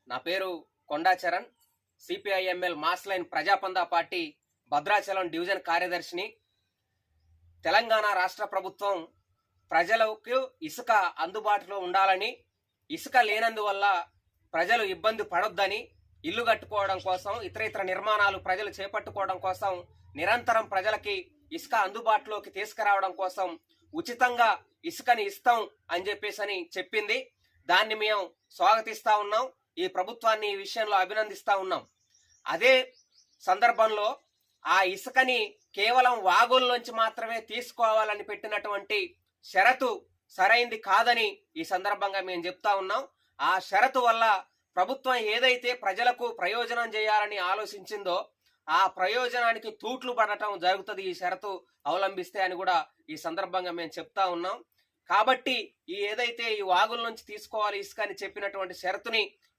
నా పేరు Konda Charan, CPIML mass line Prajapantha party Bhadrachalam division కార్యదర్శిని. తెలంగాణ రాష్ట్ర ప్రభుత్వం ప్రజలకు ఇసుక అందుబాటులో ఉండాలని, ఇసుక లేనందువల్ల ప్రజలు ఇబ్బంది పడొద్దని, ఇల్లు కట్టుకోవడం కోసం, ఇతర నిర్మాణాలు ప్రజలు చేపట్టుకోవడం కోసం నిరంతరం ప్రజలకి ఇసుక అందుబాటులోకి తీసుకురావడం కోసం ఉచితంగా ఇసుకని ఇస్తాం అని చెప్పేసి చెప్పింది. దాన్ని మేము స్వాగతిస్తా ఉన్నాం. ఈ ప్రభుత్వాన్ని ఈ విషయంలో అభినందిస్తా ఉన్నాం. అదే సందర్భంలో ఆ ఇసుకని కేవలం వాగుల్లోంచి మాత్రమే తీసుకోవాలని పెట్టినటువంటి షరతు సరైంది కాదని ఈ సందర్భంగా మేము చెప్తా ఉన్నాం. ఆ షరతు వల్ల ప్రభుత్వం ఏదైతే ప్రజలకు ప్రయోజనం చేయాలని ఆలోచించిందో ఆ ప్రయోజనానికి తూట్లు పడటం జరుగుతుంది ఈ షరతు అవలంబిస్తే అని కూడా ఈ సందర్భంగా మేము చెప్తా ఉన్నాం. కాబట్టి ఏదైతే ఈ వాగుల నుంచి తీసుకోవాలి ఇసుక అని చెప్పినటువంటి షరతుని